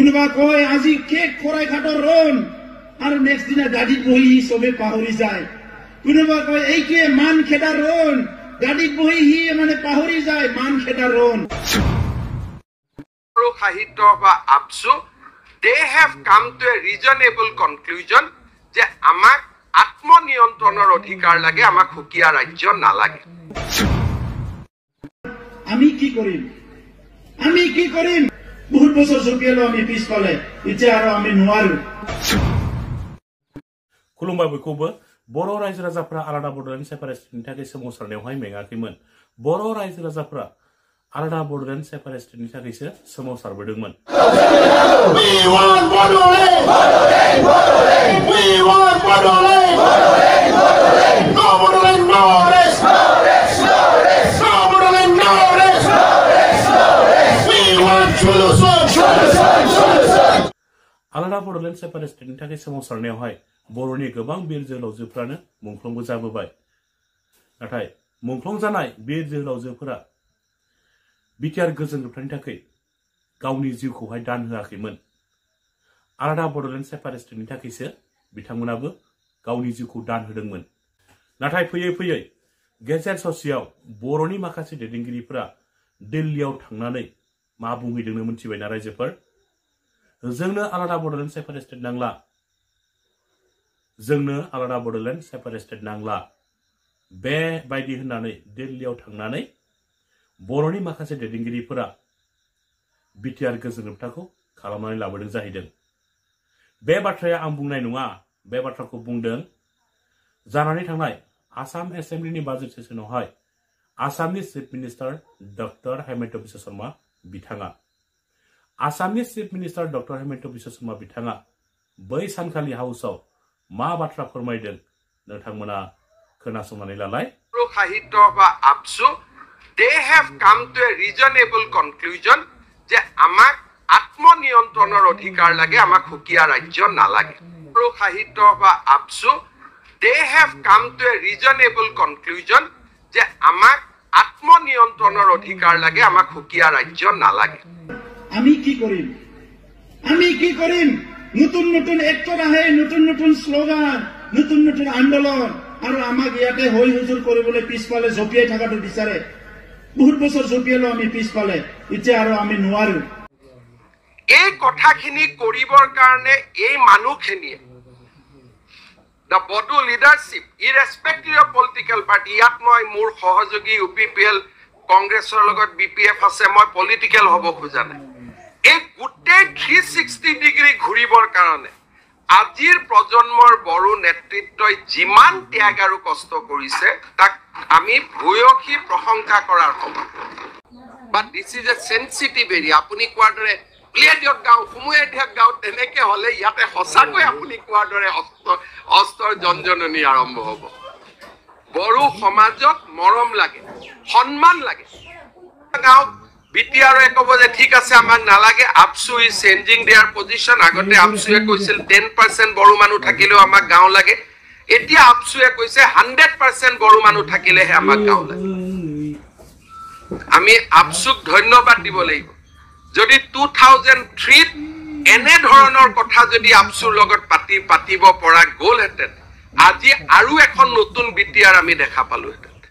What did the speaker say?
কোনোবা কয় আজি কেক খৰাই ঘাটৰ ৰণ আৰু নেক্সট দিনা গাড়ীত বহি চবে পাহৰি যায় কোনোবা কয় এইটোৱে মান খেদাৰ ৰণ গাড়ীত বহি সি মানে পাহৰি যায় মান খেদাৰ ৰণ সাহিত্য বা আপসু they have come to a reasonable conclusion যে আমাক আত্মনিয়ন্ত্ৰণৰ অধিকাৰ লাগে আমাক হুকিয়া ৰাজ্য নালাগে আমি কি কৰিম বহুত বছৰ জপিয়ালো আমি পিছফালে এতিয়া আৰু আমি নোৱাৰো खुलुमबाय बयखौबो बर' रायजो राजाफ्रा आलादा बड'लेण्ड सेपारेटनि थाखाय सोमावसारनायावहाय मेङाखैमोन बर' रायजो राजाफ्रा आलादा बड'लेण्ड सेपारेटनि थाखायसो सोमावसारबोदोंमोन We want Bodoland! We want Bodoland! No Bodoland, no rest! No Bodoland, no rest! We want solution! आलादा बड'लेण्ड सेपारेटनि थाखाय सोमावसारनायावहाय बर'नि गोबां बिर जोहोलावजोफ्रानो मुंख्लंबो जाबोबाय नाथाय मुंख्लं जानाय बिर जोहोलावजोफोरा बिटिआर गोजोनग्रोबथानि थाखाय गावनि जिउखौहाय दान होआखैमोन आलादा बड'लेण्ड सेपारेटनि थाखायसो बिथांमोनाबो गावनि जिउखौ दान होदोंमोन नाथाय फैयै फैयै गेजेर ससेयाव बर'नि माखासे दैदेनगिरिफोरा दिल्लीयाव थांनानै मा बुंहैदोंनो मिथिबायना रायजोफोर जोंनो आलादा बड'लेण्ड सेपारेट नांला जोंनो आलादा बड'लेण्ड सेपारेट नांला बेबायदि होननानै दिल्लीयाव थांनानै बर'नि माखासे दैदेनगिरिफोरा बिटिआर गोजोनग्रोबथाखौ खालामनानै लाबोदों जाहैदों बे बाथ्राया आं बुंनाय नङा बे बाथ्राखौ बुंदों जानानै थांनाय आसाम एसेम्ब्लिनि बाजेट सेसनावहाय आसामनि chief minister doctor Hemant Biswa Sharma बिथाङा आसामनि chief minister doctor Hemant Biswa Sharma बिथाङा बै सानखालि हाउसआव मा बाथ्रा फोरमायदों नोंथांमोना खोनासंनानै लालाय साहित्য বা আপসু they have come to a reasonable conclusion যে আমাক আত্মনিয়ন্ত্ৰণৰ অধিকাৰ লাগে আমাক হুকিয়া ৰাজ্য নালাগে সাহিত্য বা আপসু they have come to a reasonable conclusion যে আমাক আত্মনিয়ন্ত্ৰণৰ অধিকাৰ লাগে আমাক হুকিয়া ৰাজ্য নালাগে আমি কি কৰিম নতুন নতুন এক্টৰ আহে নতুন নতুন শ্লোগান নতুন নতুন আন্দোলন আৰু আমাক ইয়াতে হৈ হুজুৰ কৰিবলৈ পিছফালে জপিয়াই থকাটো বিচাৰে বহুত বছৰ জপিয়ালো আমি পিছফালে এতিয়া আৰু আমি নোৱাৰো এই কথাখিনি কৰিবৰ কাৰণে এই মানুহখিনিয়ে the Bodo leadership irrespective of political party ইয়াত মই মোৰ সহযোগী UPPL কংগ্ৰেছৰ লগত BPF আছে মই পলিটিক্যাল হ'ব খোজা নাই এই গোটেই 360 ডিগ্ৰী ঘূৰিবৰ কাৰণে আজিৰ প্ৰজন্মৰ বড়ো নেতৃত্বই যিমান ত্যাগ আৰু কষ্ট কৰিছে তাক আমি ভূয়সী প্ৰশংসা কৰাৰ সময় but this is a sensitive area আপুনি কোৱাৰ দৰে প্লেডিয়ক গাঁও সমুয়ে ঢাক গাঁও তেনেকে হলে ইয়াতে সঁচাকৈ আপুনি কোৱাৰ দৰে অস্তৰ জনজননী আৰম্ভ হ'ব বড়ো সমাজত মৰম লাগে সন্মান লাগে গাঁও বিটিআৰ ক'ব যে ঠিক আছে আমাক নালাগে আপসু ইজ চেঞ্জিং দেয়াৰ পজিশন আগতে আপসুয়ে কৈছিল 10% বড়ো মানুহ থাকিলেও আমাক গাঁও লাগে এতিয়া আপসুয়ে কৈছে 100% বড়ো মানুহ থাকিলেহে আমাক গাঁও লাগে আমি আপসুক ধন্যবাদ দিব লাগিব যদি 2003 এনে ধৰণৰ কথা যদি আপসুৰ লগত পাতিব পৰা গ'লহেঁতেন আজি আৰু এখন নতুন বিটিআৰ আমি দেখা পালোহেঁতেন